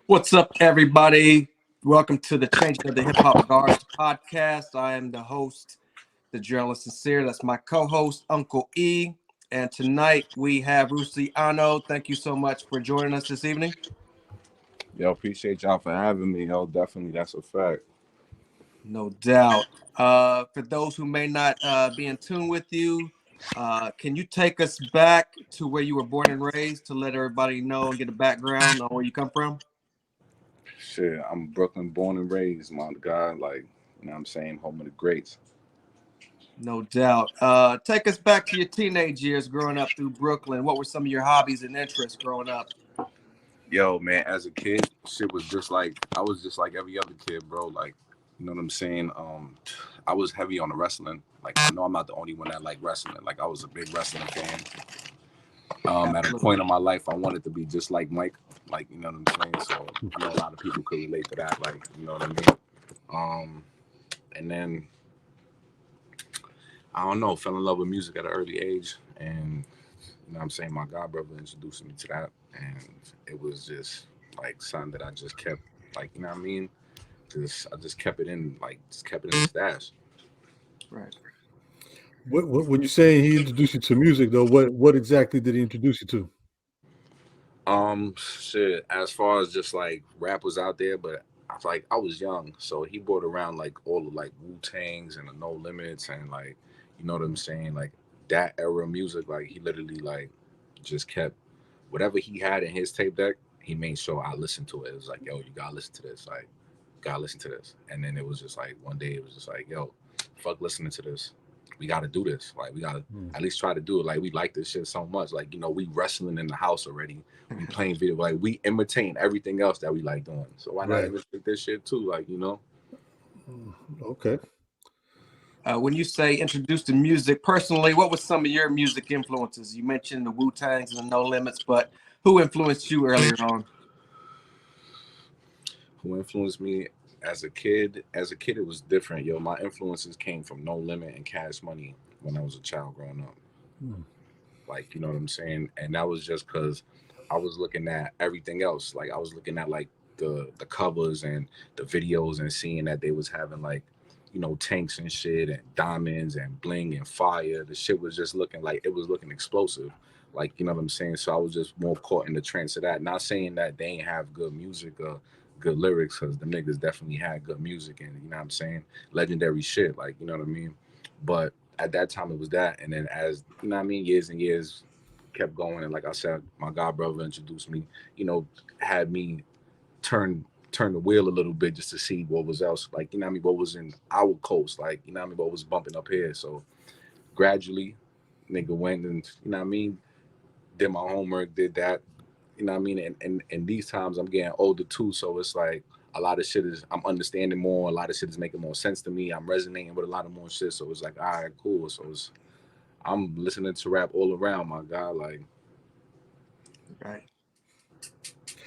What's up, everybody? Welcome to the Changing of the Hip Hop Guards podcast. I am the host, the journalist Sincere. That's my co-host, Uncle E. And tonight we have Ruciano. Thank you so much for joining us this evening. Yo, appreciate y'all for having me. Yo, definitely, that's a fact. No doubt. For those who may not be in tune with you, can you take us back to where you were born and raised to let everybody know and get a background on where you come from? Shit, I'm Brooklyn born and raised, my God. Like, what I'm saying? Home of the greats. No doubt. Take us back to your teenage years growing up through Brooklyn. What were some of your hobbies and interests growing up? Yo, man, as a kid, shit was just like, I was just like every other kid, bro. Like, you know what I'm saying? I was heavy on the wrestling. Like, I know I'm not the only one that like wrestling. Like, I was a big wrestling fan. At a point in my life, I wanted to be just like Mike. Like, you know what I'm saying? So I know a lot of people could relate to that. Like, you know what I mean? And then I don't know, fell in love with music at an early age, and you know what I'm saying, my god brother introduced me to that, and it was just like something that I just kept, like, you know what I mean, I just kept it in, like, just kept it in the stash. Right. What when you say he introduced you to music though, what exactly did he introduce you to? Shit, as far as just like rap was out there, but I was young, so he brought around like all the like Wu-Tangs and the No Limits and like, you know what I'm saying, like that era of music. Like he literally like just kept whatever he had in his tape deck. He made sure I listened to it. It was like, yo, you gotta listen to this. Like, gotta listen to this. And then it was just like one day it was just like, yo, fuck listening to this. We gotta do this. Like we gotta at least try to do it. Like we like this shit so much. Like, you know, we wrestling in the house already. We playing video. Like we imitating everything else that we like doing. So why not Right. imitate this shit too? Like, you know. Okay. When you say introduced to music, personally, what was some of your music influences? You mentioned the Wu-Tangs and the No Limits, but who influenced you earlier on? Who influenced me as a kid? As a kid, it was different. Yo, my influences came from No Limit and Cash Money when I was a child growing up. Hmm. Like, you know what I'm saying? And that was just because I was looking at everything else. Like I was looking at like the covers and the videos and seeing that they was having like, you know, tanks and shit and diamonds and bling and fire. The shit was just looking like it was looking explosive. Like, you know what I'm saying? So I was just more caught in the trance of that. Not saying that they ain't have good music or good lyrics, because the niggas definitely had good music and, you know what I'm saying, legendary shit. Like, you know what I mean? But at that time it was that. And then as, you know what I mean, years and years kept going, and like I said, my god brother introduced me, you know, had me turn the wheel a little bit just to see what was else, like, you know what I mean, what was in our coast, like, you know what I mean, what was bumping up here. So gradually nigga went and, you know what I mean, did my homework, did that, you know what I mean, and these times I'm getting older too, so it's like a lot of shit is, I'm understanding more, a lot of shit is making more sense to me, I'm resonating with a lot of more shit, so it's like, all right, cool. So it's, I'm listening to rap all around, my God. Like, Right.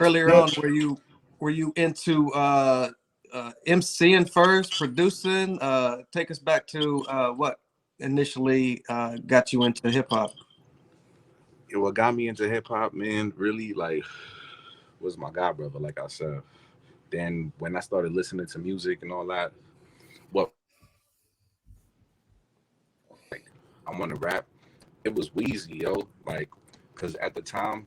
Earlier Yeah. on, were you into MCing first, producing? Take us back to what initially got you into hip hop. what got me into hip hop, man, really, like, was my god brother, like I said. Then when I started listening to music and all that, what I want to rap, it was Wheezy, yo. Like, cause at the time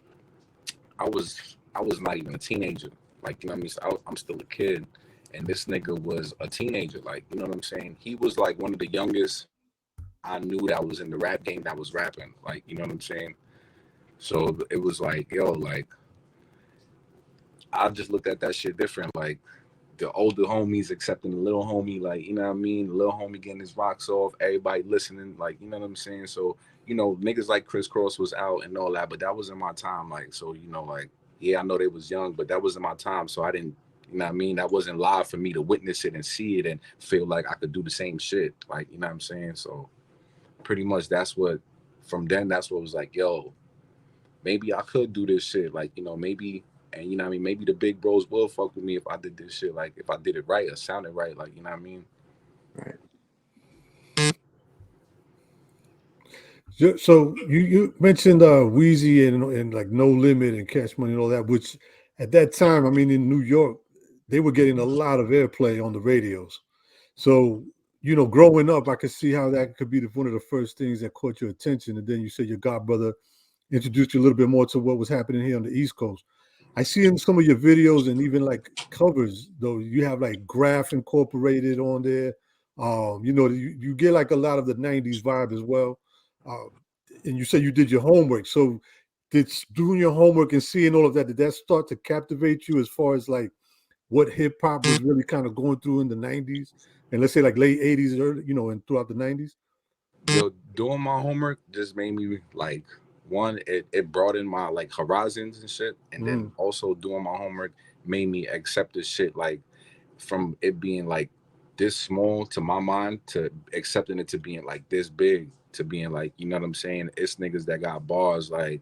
I was not even a teenager. Like, you know what I mean? So I'm still a kid, and this nigga was a teenager. Like, you know what I'm saying? He was like one of the youngest I knew that was in the rap game that was rapping. Like, you know what I'm saying? So it was like, yo, like, I just looked at that shit different. Like, the older homies accepting the little homie, like, you know what I mean? The little homie getting his rocks off, everybody listening, like, you know what I'm saying? So, you know, niggas like Chris Cross was out and all that, but that was in my time. Like, so, you know, like, yeah, I know they was young, but that was in my time. So I didn't, you know what I mean? That wasn't live for me to witness it and see it and feel like I could do the same shit. Like, you know what I'm saying? So pretty much that's what, from then, that's what was like, yo, maybe I could do this shit. Like, you know, maybe, and you know what I mean, maybe the big bros will fuck with me if I did this shit, like if I did it right or sounded right, like, you know what I mean? Right. So you mentioned Wheezy and like No Limit and Cash Money and all that, which at that time, I mean, in New York, they were getting a lot of airplay on the radios. So, growing up, I could see how that could be one of the first things that caught your attention. And then you said your godbrother introduced you a little bit more to what was happening here on the East Coast. I see in some of your videos and even like covers, though, you have like graph incorporated on there. You get like a lot of the 90s vibe as well. Um, and you said you did your homework. So, did doing your homework and seeing all of that, did that start to captivate you as far as like what hip hop was really kind of going through in the 90s? And let's say like late 80s, early, and throughout the 90s? Yo, doing my homework just made me like one, it broadened my like horizons and shit. And then Mm, also doing my homework made me accept this shit like from it being like this small to my mind to accepting it to being like this big to being like, you know what I'm saying? It's niggas that got bars like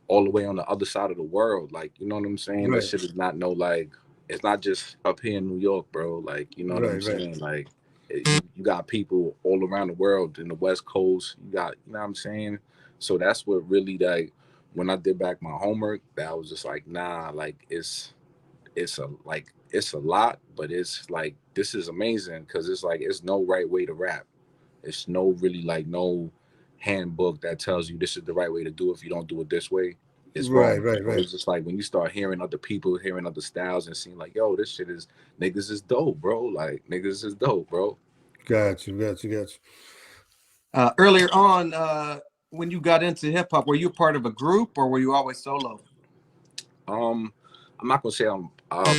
all the way on the other side of the world. Like, you know what I'm saying? That right, shit is not no like it's not just up here in New York, bro. Like, you know what I'm right, right, saying? Like you got people all around the world in the West Coast. You got, you know what I'm saying? So that's what really like when I did back my homework, that I was just like, nah, like it's a lot, but it's like this is amazing because it's like it's no right way to rap. It's no really like no handbook that tells you this is the right way to do it. If you don't do it this way, it's right, wrong. right, So right. it's just like when you start hearing other people, hearing other styles, and seeing like, yo, this shit is niggas is dope, bro. Like niggas is dope, bro. Got you, got you, got you. Earlier on, when you got into hip hop, were you part of a group or were you always solo? Um, I'm not gonna say I'm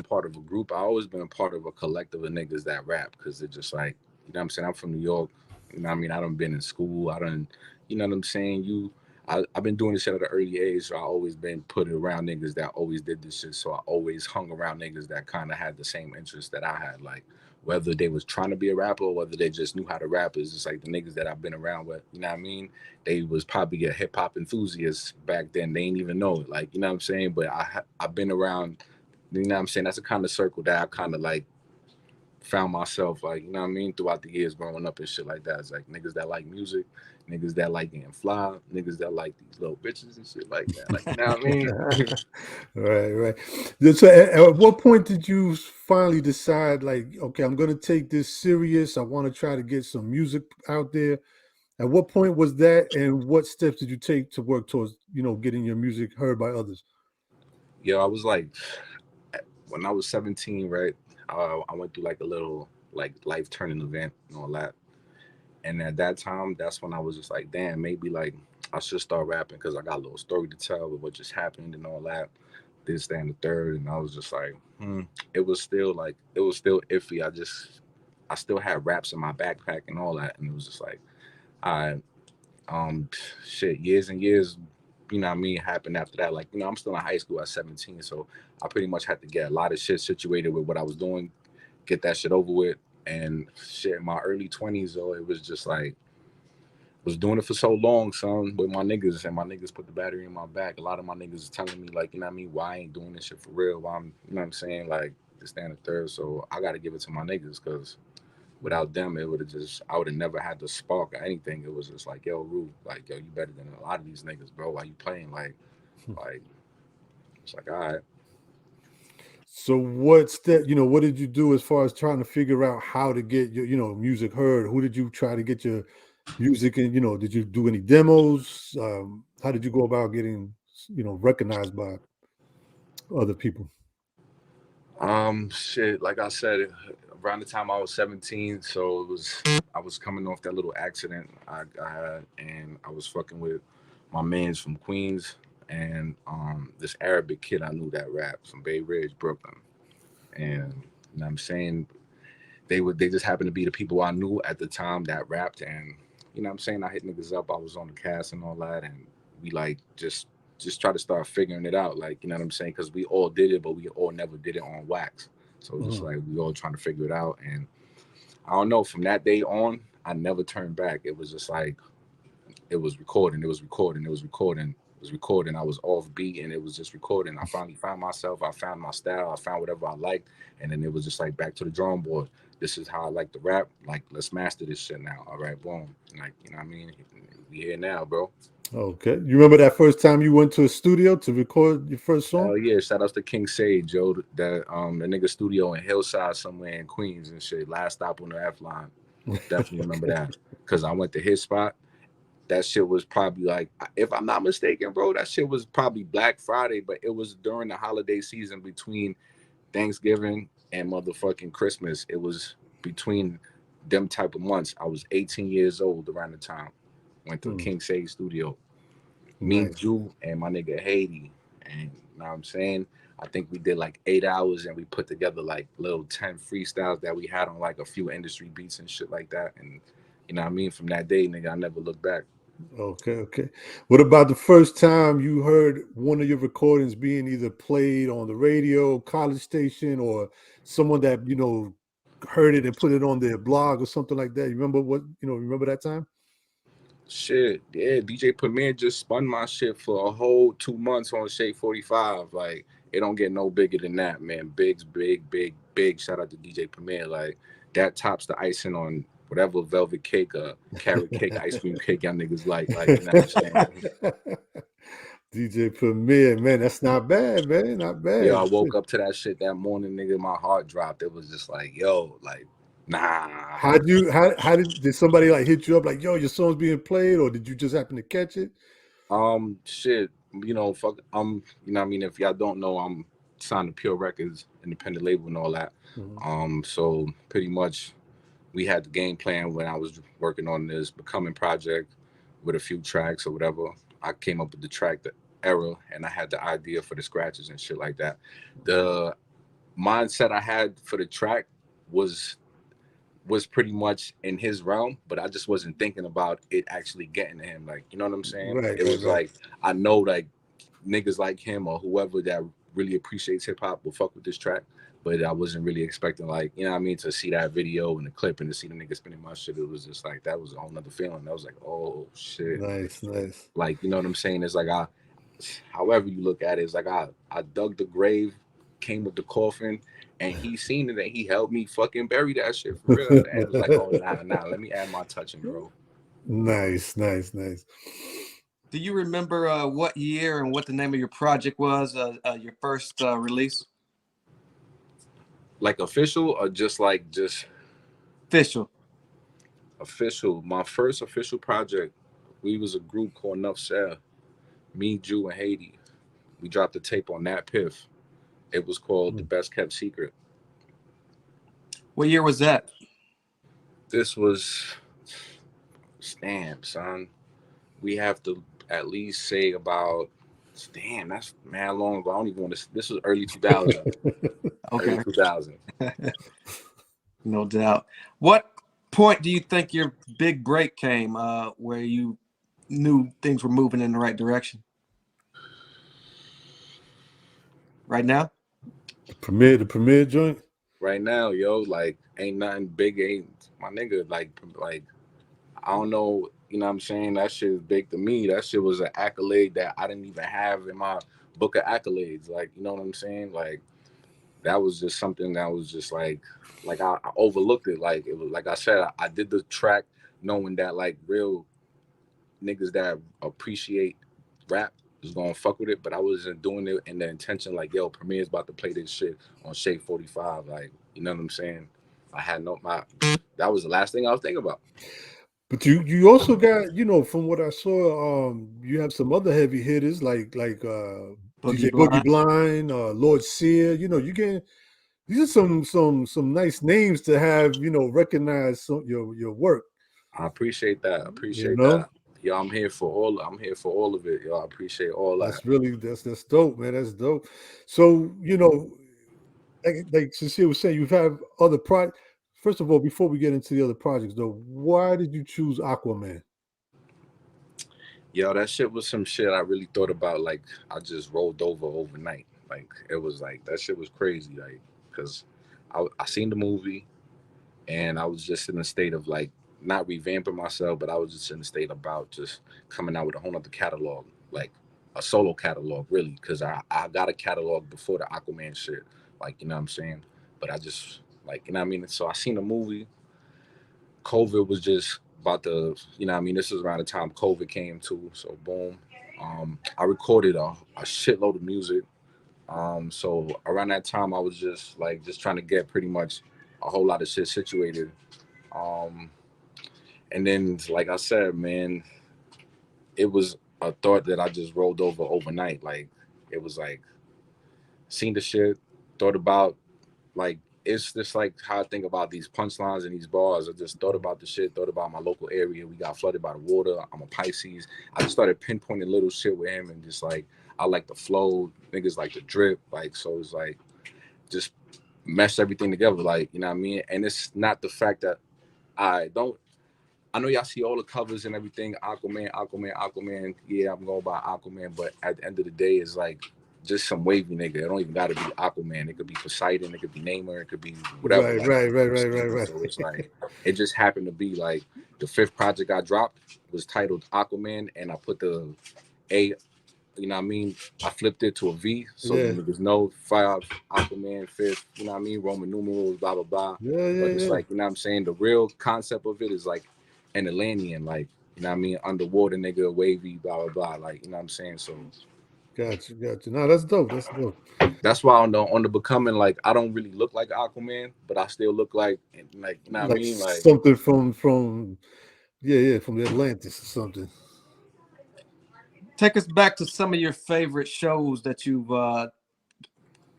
part of a group. I always been a part of a collective of niggas that rap because they're just like, you know what I'm saying? I'm from New York. You know what I mean? I done been in school. I done, you know what I'm saying? I've been doing this shit at an early age, so I always been put around niggas that always did this shit. So I always hung around niggas that kind of had the same interests that I had. Like whether they was trying to be a rapper or whether they just knew how to rap, is just like the niggas that I've been around with. You know what I mean? They was probably a hip hop enthusiast back then. They ain't even know it. Like, you know what I'm saying? But I've been around, you know what I'm saying? That's the kind of circle that I kind of like found myself like, you know what I mean, throughout the years growing up and shit like that. It's like niggas that like music, niggas that like getting fly, niggas that like these little bitches and shit like that. Like, you know what I mean? Right, right. So at what point did you finally decide, like, okay, I'm going to take this serious. I want to try to get some music out there. At what point was that, and what steps did you take to work towards, getting your music heard by others? Yo, I was like, when I was 17, right? I went through like a little like life turning event and all that. And at that time, that's when I was just like, damn, maybe like I should start rapping because I got a little story to tell with what just happened and all that. This, that, and the third. And I was just like, it was still like, it was still iffy. I still had raps in my backpack and all that. And it was just like, I, um, shit, years and years, you know what I mean, happened after that. Like, I'm still in high school at 17. So I pretty much had to get a lot of shit situated with what I was doing, get that shit over with. And shit, in my early 20s, though, it was just like, was doing it for so long, son, with my niggas, and my niggas put the battery in my back. A lot of my niggas is telling me, like, you know what I mean, why I ain't doing this shit for real, why I'm, you know what I'm saying, like, this, that, and the third. So I got to give it to my niggas, because without them, it would have just, I would have never had the spark or anything. It was just like, yo, Rue, like, yo, you better than a lot of these niggas, bro. Why you playing? Like, it's like, all right. So what step, what did you do as far as trying to figure out how to get your, music heard? Who did you try to get your music and, did you do any demos? How did you go about getting, recognized by other people? Shit, like I said, around the time I was 17, so I was coming off that little accident I had, and I was fucking with my mans from Queens, and this Arabic kid I knew that rapped from Bay Ridge, Brooklyn, and you know what I'm saying, they just happened to be the people I knew at the time that rapped, and you know what I'm saying, I hit niggas up, I was on the cast and all that, and we like just try to start figuring it out, like, you know what I'm saying, because we all did it, but we all never did it on wax. So it's just Mhm. like we all trying to figure it out, and I don't know. From that day on, I never turned back. It was just like it was recording, it was recording, it was recording, it was recording. I was off beat, and it was just recording. I finally found myself. I found my style. I found whatever I liked, and then it was just like back to the drawing board. This is how I like to rap. Like, let's master this shit now. All right, boom. Like, you know what I mean? We here now, bro. Okay. You remember that first time you went to a studio to record your first song? Hell yeah, shout outs to King Sage, yo. The nigga studio in Hillside somewhere in Queens and shit. Last stop on the F line. Definitely remember that. Cause I went to his spot. That shit was probably like, if I'm not mistaken, bro, that shit was probably Black Friday, but it was during the holiday season between Thanksgiving and motherfucking Christmas. It was between them type of months. I was 18 years old around the time. Went to Hmm. King Sage studio. Me, Nice. Jew, and my nigga Haiti. And you know what I'm saying? I think we did like 8 hours and we put together like little 10 freestyles that we had on like a few industry beats and shit like that. And you know what I mean? From that day, nigga, I never looked back. Okay, okay. What about the first time you heard one of your recordings being either played on the radio, college station, or someone that heard it and put it on their blog or something like that? You remember remember that time? Shit, yeah, DJ Premier just spun my shit for a whole 2 months on Shake 45. Like, it don't get no bigger than that, man. Big's big, big, big. Shout out to DJ Premier. Like, that tops the icing on whatever velvet cake, carrot cake, ice cream cake y'all niggas like. Like, you know what I'm saying? DJ Premier, man, that's not bad, man. Not Yo, I bad. woke up to that shit that morning, nigga. My heart dropped. It was just like, yo, like, nah. Did somebody like hit you up like, yo, your song's being played, or did you just happen to catch it? Shit, fuck, you know what I mean? If y'all don't know, I'm signed to Pure Records, independent label and all that. Mhm. So pretty much we had the game plan when I was working on this Becoming project with a few tracks or whatever. I came up with the track, the era, and I had the idea for the scratches and shit like that. The mindset I had for the track was pretty much in his realm, but I just wasn't thinking about it actually getting to him. Like, you know what I'm saying? Right, It right, was right. like I know like niggas like him or whoever that really appreciates hip hop will fuck with this track. But I wasn't really expecting like, you know what I mean, to see that video and the clip and to see the nigga spinning my shit. It was just like that was a whole nother feeling. I was like, oh shit. Nice, nice. Like, you know what I'm saying? It's like however you look at it, it's like I dug the grave, came with the coffin, and he seen it and he helped me fucking bury that shit for real. And it was like, oh nah, let me add my touch in, bro. Nice, nice, nice. Do you remember what year and what the name of your project was? Your first release? Like official or just Official. official. My first official project, we was a group called Nuff Share, me, Jew, and Haiti. We dropped the tape on that piff. It was called The Mm. Best Kept Secret. What year was that? This was damn son. We have to at least say about damn, that's mad long ago. I don't even want to this was early 2000. Early Okay, 2000. no doubt. What point do you think your big break came where you knew things were moving in the right direction? Right now? The premiere joint. Right now, yo, like ain't nothing big, ain't my nigga, like I don't know, you know what I'm saying? That shit is big to me. That shit was an accolade that I didn't even have in my book of accolades. Like, you know what I'm saying? Like that was just something that was just like I overlooked it. Like it was like I said, I did the track knowing that like real niggas that appreciate rap is gonna fuck with it, but I wasn't doing it in the intention like, yo, Premier's about to play this shit on Shake 45. Like, you know what I'm saying? I had no my that was the last thing I was thinking about. But you also got, from what I saw, you have some other heavy hitters like Boogie DJ Boogie Blind. Blind, Lord Sear. You get these are some nice names to have, recognize your work. I appreciate that. I You appreciate know, that. Yo, I'm here for all of it. Yo, I appreciate all that. that's dope, man. That's dope. So, like Sincere was saying, you've had other projects. First of all, before we get into the other projects, though, why did you choose Aquaman? Yo, that shit was some shit I really thought about. Like, I just rolled over overnight. Like, it was like that shit was crazy. Like, cause I seen the movie and I was just in a state of like not revamping myself, but I was just in a state about just coming out with a whole other catalog, like a solo catalog, really. Cause I got a catalog before the Aquaman shit. Like, you know what I'm saying? But I just like, you know what I mean? So I seen the movie. COVID was just about the, you know what I mean, this was around the time COVID came too. So boom. I recorded a shitload of music. So around that time I was just trying to get pretty much a whole lot of shit situated. Um, and then like I said, man, it was a thought that I just rolled over overnight. Like it was like seen the shit, thought about like it's just like how I think about these punchlines and these bars. I just thought about the shit, thought about my local area. We got flooded by the water. I'm a Pisces. I just started pinpointing little shit with him and just like I like the flow, niggas like the drip, like so it's like just mesh everything together, like you know what I mean. And it's not the fact that I don't. I know y'all see all the covers and everything. Aquaman, Aquaman, Aquaman. Yeah, I'm going by Aquaman, but at the end of the day, it's like just some wavy nigga. It don't even got to be Aquaman. It could be Poseidon. It could be Namor. It could be whatever. Right, Like, right. so it's like it just happened to be like the fifth project I dropped was titled Aquaman, and I put the A. You know what I mean? I flipped it to a V, so Yeah, the niggas know five Aquaman fifth. You know what I mean? Roman numerals, blah blah blah. But it's yeah. like you know what I'm saying. The real concept of it is like an Atlantean, like you know what I mean, underwater nigga, wavy, blah blah blah. Like you know what I'm saying. So Gotcha. No, that's dope. That's dope. that's why on the becoming, like I don't really look like Aquaman, but I still look like you know what I Like mean, like. something from yeah, from Atlantis or something. Take us back to some of your favorite shows that you've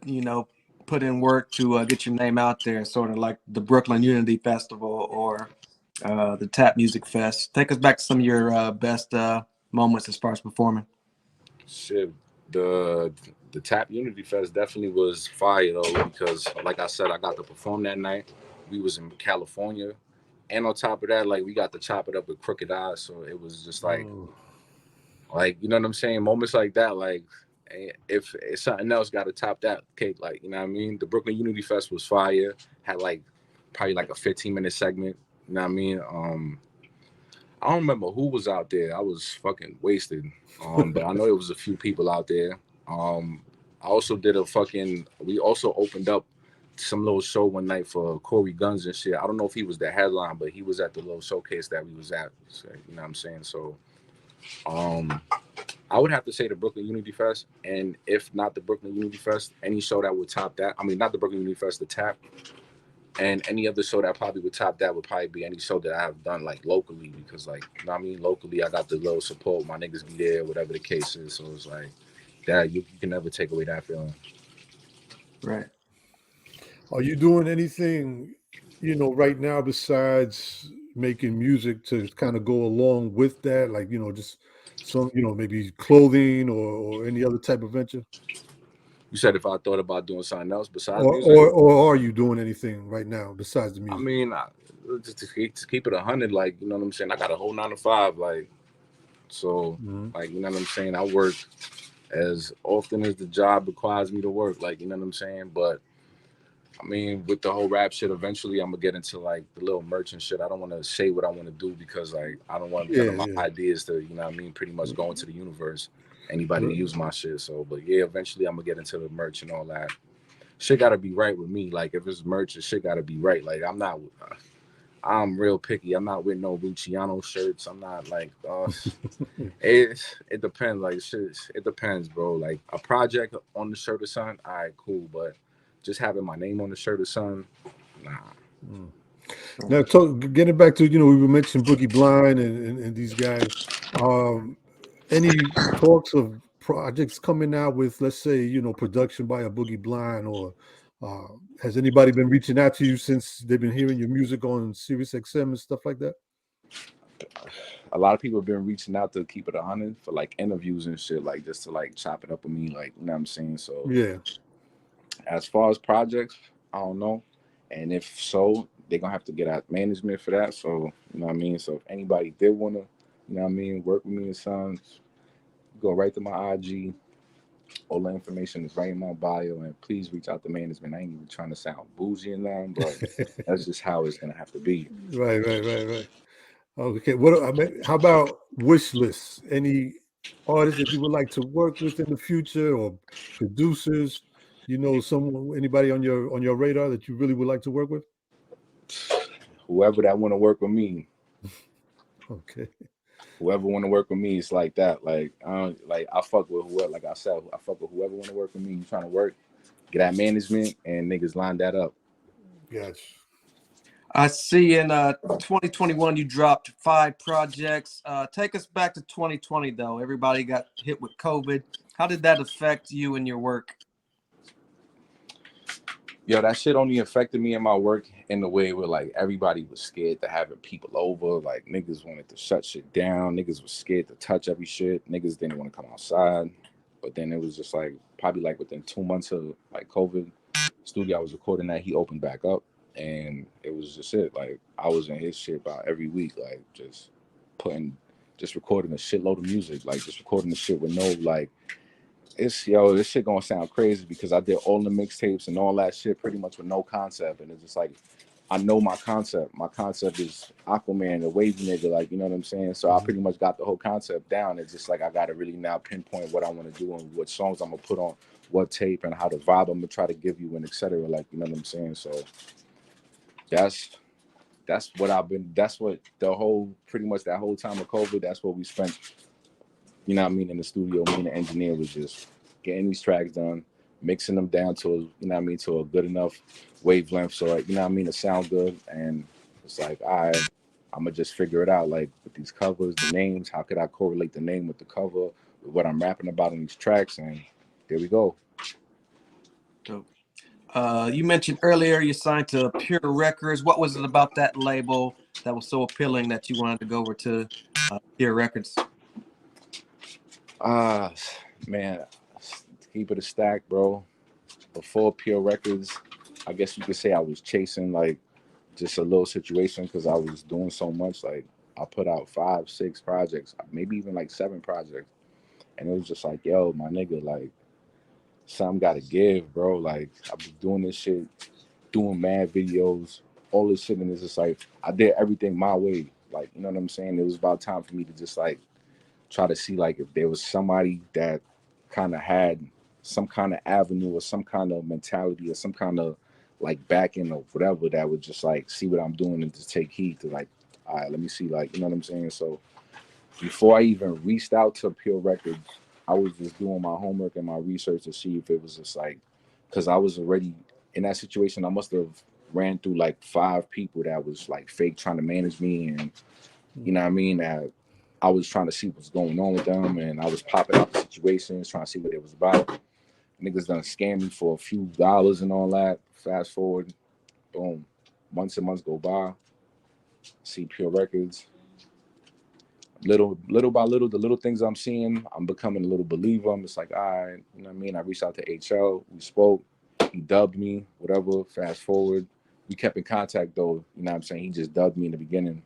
you know, put in work to get your name out there, sort of like the Brooklyn Unity Festival or the Tap Music Fest. Take us back to some of your best moments as far as performing. Shit, the the Tap Unity Fest definitely was fire though because, like I said, I got to perform that night. We was in California, and on top of that, like we got to chop it up with Crooked Eyes, so it was just Oh, like you know what I'm saying. Moments like that, like if something else got to top that cake, like you know what I mean. The Brooklyn Unity Fest was fire. Had like probably like a 15-minute segment. You know what I mean. I don't remember who was out there. I was fucking wasted. But I know there was a few people out there. I also did a fucking. We also opened up some little show one night for Corey Guns and shit. I don't know if he was the headline, but he was at the little showcase that we was at. So, you know what I'm saying? So, um, I would have to say the Brooklyn Unity Fest, and if not the Brooklyn Unity Fest, any show that would top that. I mean, not the Brooklyn Unity Fest, the Tap. And any other show that probably would top that would probably be any show that I have done like locally because like you know what I mean locally I got the little support, my niggas be there, whatever the case is. So it's like that you can never take away that feeling. Right. are you doing anything, right now besides making music to kind of go along with that? Like, just some, maybe clothing or any other type of venture? You said if I thought about doing something else besides Or, music, or, or are you doing anything right now besides the I music? mean just to keep it 100, like you know what I'm saying. I got a whole 9 to 5, like so, Mhm. like you know what I'm saying. I work as often as the job requires me to work, like you know what I'm saying. But I mean, with the whole rap shit, eventually I'm gonna get into like the little merchant shit. I don't want to say what I want to do because like I don't want none of my Yeah. ideas to, you know what I mean, pretty much go into the universe. Anybody to R- use my shit. So, but yeah, eventually I'm gonna get into the merch and all that. Shit gotta be right with me. Like if it's merch, shit gotta be right. Like I'm real picky. I'm not with no Ruciano shirts. I'm not like, it depends. Like shit, it depends, bro. Like a project on the shirt or something, all right, cool. But just having my name on the shirt or something, nah. Mm. Now, getting back to, we were mentioning Boogie Blind and these guys. Um, any talks of projects coming out with, let's say, production by a Boogie Blind, or uh, has anybody been reaching out to you since they've been hearing your music on Sirius XM and stuff like that? A lot of people have been reaching out to keep it 100 for like interviews and shit, like just to like chop it up with me, like you know what I'm saying. So Yeah. as far as projects, I don't know, and if so, they're gonna have to get out management for that. So you know what I mean. So if anybody did wanna, you know what I mean, work with me and sons, go right to my IG. All the information is right in my bio, and please reach out to management. I ain't even trying to sound bougie and nothing, but that's just how it's gonna have to be. Right. Okay. I mean, how about wish lists? Any artists that you would like to work with in the future, or producers? Anybody on your radar that you really would like to work with? Whoever that want to work with me, Okay. Whoever want to work with me, it's like that. Like I fuck with whoever. Like I said, I fuck with whoever want to work with me. You trying to work, get that management, and niggas line that up. Gotcha. I see in 2021 you dropped 5 projects. Take us back to 2020 though. Everybody got hit with COVID. How did that affect you and your work? Yo, that shit only affected me in my work in the way where like everybody was scared to having people over. Like niggas wanted to shut shit down. Niggas was scared to touch every shit. Niggas didn't want to come outside. But then it was just like probably like within 2 months of like COVID, studio I was recording that, he opened back up, and it was just it. Like I was in his shit about every week, like just recording a shitload of music, like just recording the shit with no like. This shit gonna sound crazy because I did all the mixtapes and all that shit pretty much with no concept, and it's just like I know my concept. My concept is Aquaman, the wavy nigga, like you know what I'm saying. So I pretty much got the whole concept down. It's just like I gotta really now pinpoint what I want to do and what songs I'm gonna put on what tape and how the vibe I'm gonna try to give you and etc. Like you know what I'm saying. So that's what I've been. That's what the whole pretty much that whole time of COVID. That's what we spent. You know what I mean, in the studio, me and the engineer was just getting these tracks done, mixing them down to, you know what I mean, to a good enough wavelength. So, like, you know what I mean, to sound good. And it's like, all right, I'm going to just figure it out. Like, with these covers, the names, how could I correlate the name with the cover, with what I'm rapping about in these tracks? And there we go. Dope. You mentioned earlier you signed to Pure Records. What was it about that label that was so appealing that you wanted to go over to Pure Records? Man, keep it a stack, bro. Before Pure Records, I guess you could say I was chasing like just a little situation because I was doing so much. Like I put out 5, 6 projects, maybe even like 7 projects, and it was just like, yo, my nigga, like something got to give, bro. Like I've been doing this shit, doing mad videos, all this shit, and it's just like I did everything my way. Like you know what I'm saying? It was about time for me to just like try to see like if there was somebody that kind of had some kind of avenue or some kind of mentality or some kind of like backing or whatever that would just like see what I'm doing and just take heed to like, all right, let me see, like, you know what I'm saying? So before I even reached out to Pure Records, I was just doing my homework and my research to see if it was just like, because I was already in that situation. I must have ran through like 5 people that was like fake trying to manage me, and you know what I mean, that I was trying to see what's going on with them, and I was popping out the situations, trying to see what it was about. Niggas done scam me for a few dollars and all that. Fast forward, boom, months and months go by. See Pure Records. Little by little, the little things I'm seeing, I'm becoming a little believer. I'm just like, all right, you know what I mean? I reached out to HL, we spoke, he dubbed me, whatever. Fast forward, we kept in contact though, you know what I'm saying? He just dubbed me in the beginning.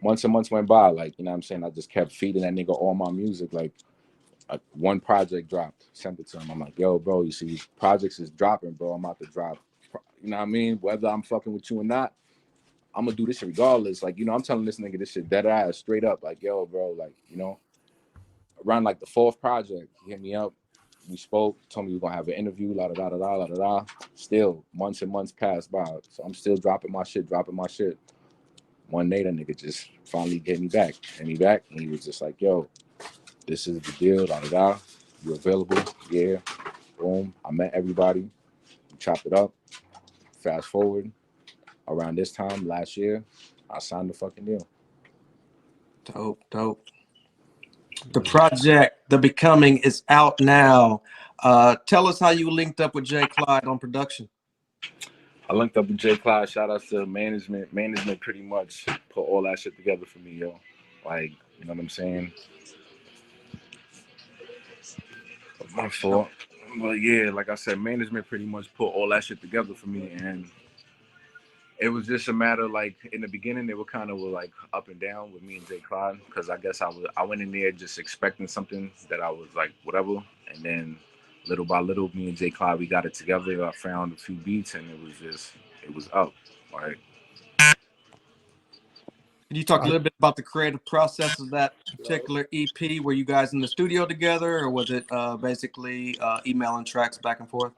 Months and months went by, like, you know what I'm saying? I just kept feeding that nigga all my music. Like, one project dropped, sent it to him. I'm like, yo, bro, you see, projects is dropping, bro. I'm about to drop. You know what I mean? Whether I'm fucking with you or not, I'm gonna do this shit regardless. Like, you know, I'm telling this nigga this shit dead ass, straight up. Like, yo, bro, like, you know, around like the 4th project, he hit me up. We spoke, told me we are gonna have an interview, la da da da da da da. Still, months and months passed by. So I'm still dropping my shit. One day, that nigga just finally get me back. And he was just like, yo, this is the deal, da da da. You available? Yeah. Boom. I met everybody. We chopped it up. Fast forward, around this time last year, I signed the fucking deal. Dope. The project, The Becoming, is out now. Tell us how you linked up with Jay Clyde on production. I linked up with Jay Clyde. Shout out to management. Management pretty much put all that shit together for me, yo. Like, you know what I'm saying? My fault. But yeah, like I said, management pretty much put all that shit together for me, and it was just a matter like in the beginning they were kind of like up and down with me and Jay Clyde because I guess I went in there just expecting something that I was like whatever, and then little by little me and Jay Clyde we got it together. I found a few beats and it was up. Like, Can you talk a little bit about the creative process of that particular EP? Were you guys in the studio together, or was it basically emailing tracks back and forth?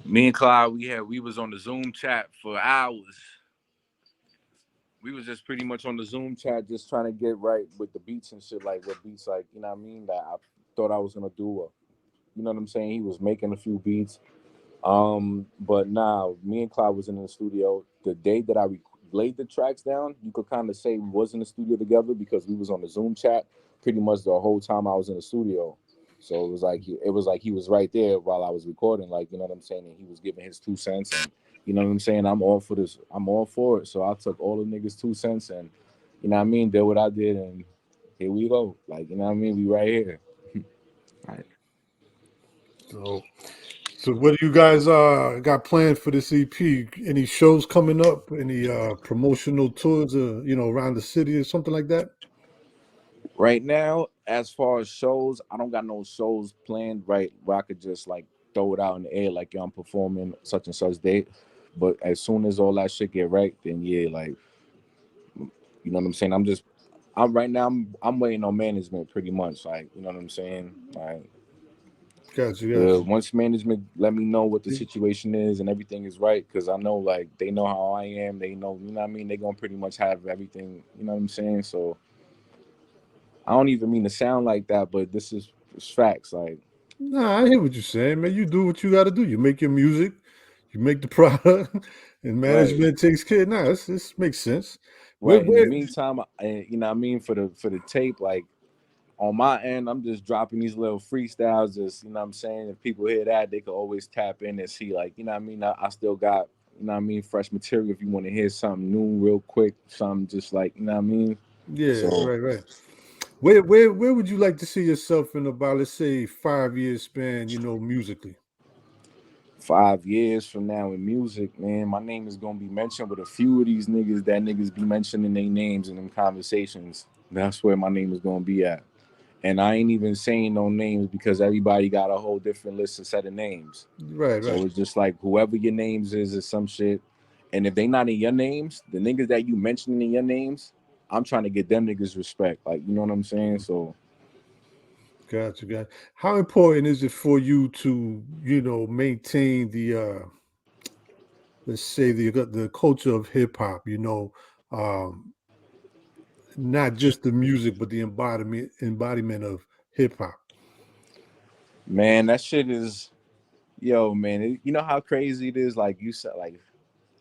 me and Clyde we was on the Zoom chat for hours. we was just pretty much on the Zoom chat, just trying to get right with the beats and shit. Like what beats, like you know what I mean, that I thought I was gonna do. You know what I'm saying? He was making a few beats. But now me and Clyde was in the studio. The day that I laid the tracks down, you could kind of say we was in the studio together because we was on the Zoom chat pretty much the whole time I was in the studio. So it was like he was right there while I was recording, like you know what I'm saying, and he was giving his 2 cents, and you know what I'm saying. I'm all for this. I'm all for it. So I took all the niggas 2 cents, and you know what I mean, did what I did, and here we go. Like you know what I mean, we right here. Right. So what do you guys got planned for this EP? Any shows coming up? Any promotional tours, around the city or something like that? Right now, as far as shows, I don't got no shows planned right where I could just like throw it out in the air like yo, I'm performing such and such date. But as soon as all that shit get right, then yeah, like you know what I'm saying. I'm right now. I'm waiting on management pretty much. Like you know what I'm saying. Like Got once management let me know what the you. situation is and everything is right, because I know like they know how I am. They know you know what I mean. They gonna pretty much have everything. You know what I'm saying. So I don't even mean to sound like that, but this is it's facts. Like Nah, I hear what you're saying, man. You do what you got to do. You make your music, you make the product, and right. management takes care. Nah, this makes sense. Where, Right. In the where? meantime, you know what I mean, for the tape, like on my end, I'm just dropping these little freestyles. Just you know what I'm saying. If people hear that, they could always tap in and see, like you know what I mean. I still got you know what I mean fresh material. If you want to hear something new, real quick, something just like you know what I mean. Yeah, So right. Where would you like to see yourself in about, let's say, 5 years span? Musically. 5 years from now in music, man, my name is gonna be mentioned with a few of these niggas that niggas be mentioning their names in them conversations. That's where my name is gonna be at. And I ain't even saying no names because everybody got a whole different list of set of names. So Right. it's just like whoever your names is some shit. And if they not in your names, the niggas that you mentioning in your names, I'm trying to get them niggas respect. Like, you know what I'm saying? So Gotcha. How important is it for you to, maintain the, let's say, the culture of hip hop? Um, not just the music, but the embodiment of hip hop. man, that shit is yo, man. You know how crazy it is? Like you said, like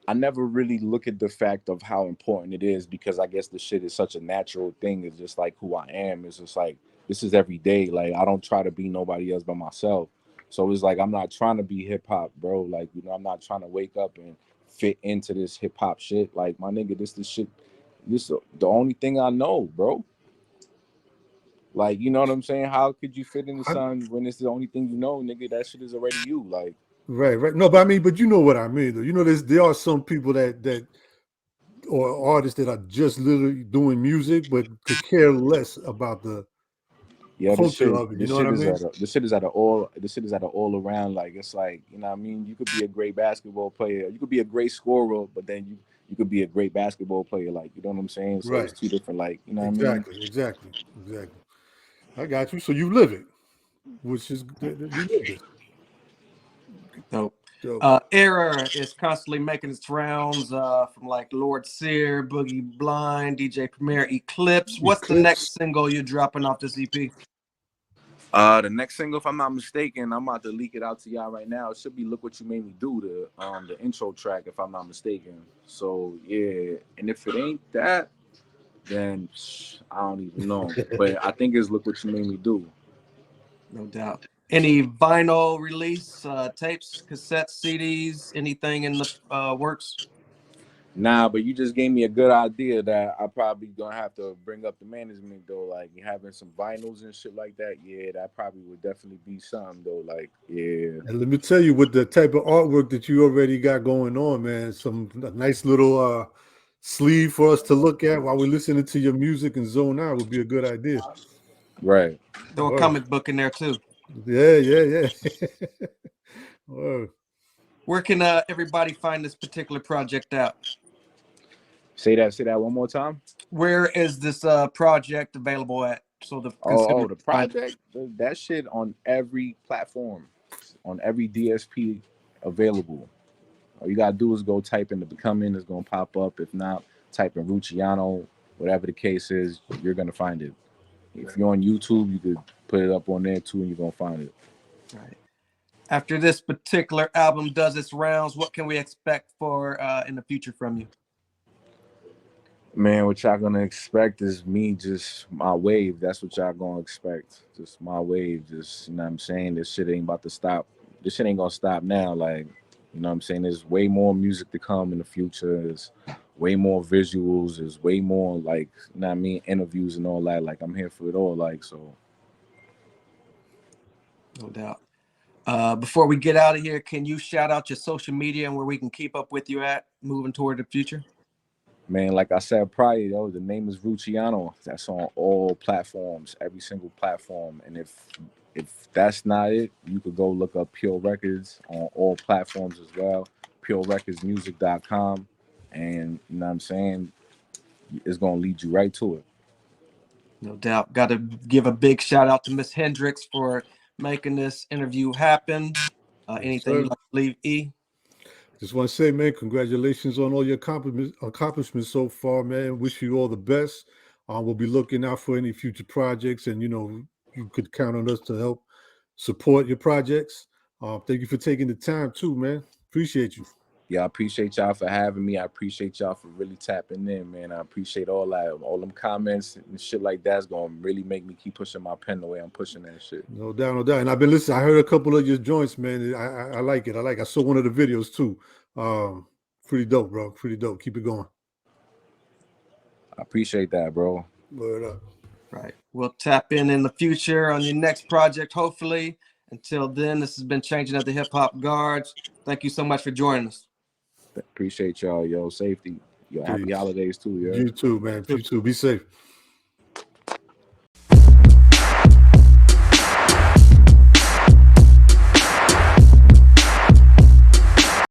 I never really look at the fact of how important it is because I guess the shit is such a natural thing. It's just like who I am. It's just like this is every day. Like I don't try to be nobody else but myself. So it's like I'm not trying to be hip hop, bro. Like you know, I'm not trying to wake up and fit into this hip hop shit. Like my nigga, this shit. This the only thing I know, bro. Like you know what I'm saying? How could you fit into I, something when it's the only thing you know, nigga? That shit is already you. Like right. No, but I mean, but you know what I mean, though. There are some people that or artists that are just literally doing music, but could care less about the yeah, culture of it. You know what I mean? this shit is at an all around, like it's like, you know what I mean? You could be a great basketball player, you could be a great scorer, but then you could be a great basketball player, like you know what I'm saying? So it's Right. two different, like, you know what I mean? Exactly. I got you. So you live it, which is you live this. Dope. So Error is constantly making its rounds from like Lord Sear, Boogie Blind, DJ Premier, Eclipse. What's the Eclipse. next single you're dropping off this EP? The next single, if I'm not mistaken, I'm about to leak it out to y'all right now. It should be "Look What You Made Me Do," the intro track, if I'm not mistaken. So yeah, and if it ain't that, then I don't even know. But I think it's "Look What You Made Me Do." No doubt. Any vinyl release, tapes, cassettes, CDs, anything in the works? Nah, but you just gave me a good idea that I probably gonna have to bring up the management though. Like having some vinyls and shit like that. Yeah, that probably would definitely be something though. Like, yeah, And let me tell you, with the type of artwork that you already got going on, man, some a nice little sleeve for us to look at while we're listening to your music and zone out would be a good idea. right. Throw a Word. comic book in there too. Yeah. Word. Where can everybody find this particular project out? Say that one more time. Where is this project available at? So the Oh, consumers the can find it. project, that shit on every platform, on every DSP available. All you gotta do is go type in the "Becoming." It's gonna pop up. If not, type in Ruciano, whatever the case is, you're gonna find it. If you're on YouTube, you could put it up on there too, and you're gonna find it. Right. After this particular album does its rounds, what can we expect for in the future from you? Man, what y'all gonna expect is me, just my wave. That's what y'all gonna expect. Just my wave. Just, you know what I'm saying? This shit ain't about to stop. This shit ain't gonna stop now. Like, you know what I'm saying? There's way more music to come in the future. There's way more visuals. There's way more, like, you know what I mean, interviews and all that. Like, I'm here for it all. Like, so. No doubt. Before we get out of here, can you shout out your social media and where we can keep up with you at moving toward the future? Man, like I said prior, yo, the name is Ruciano. That's on all platforms, every single platform. And if that's not it, you could go look up Pure Records on all platforms as well. PureRecordsMusic.com. And you know what I'm saying? It's gonna lead you right to it. No doubt. Got to give a big shout out to Miss Hendricks for making this interview happen. Anything you'd like to leave, E? Just want to say, man, congratulations on all your accomplishments so far, man. Wish you all the best. We'll be looking out for any future projects, and you could count on us to help support your projects. Thank you for taking the time too, man. Appreciate you. Yeah, I appreciate y'all for having me. I appreciate y'all for really tapping in, man. I appreciate all that. All them comments and shit like that's gonna really make me keep pushing my pen the way I'm pushing that shit. No doubt, no doubt. And I've been listening. I heard a couple of your joints, man. I like it. I saw one of the videos too. Pretty dope, bro. Pretty dope. Keep it going. I appreciate that, bro. Word up. Right. We'll tap in the future on your next project, hopefully. Until then, this has been Changing of the Hip Hop Guards. Thank you so much for joining us. Appreciate y'all, yo. Safety. Yo, happy holidays too, yo. You too, man. You too. Be safe.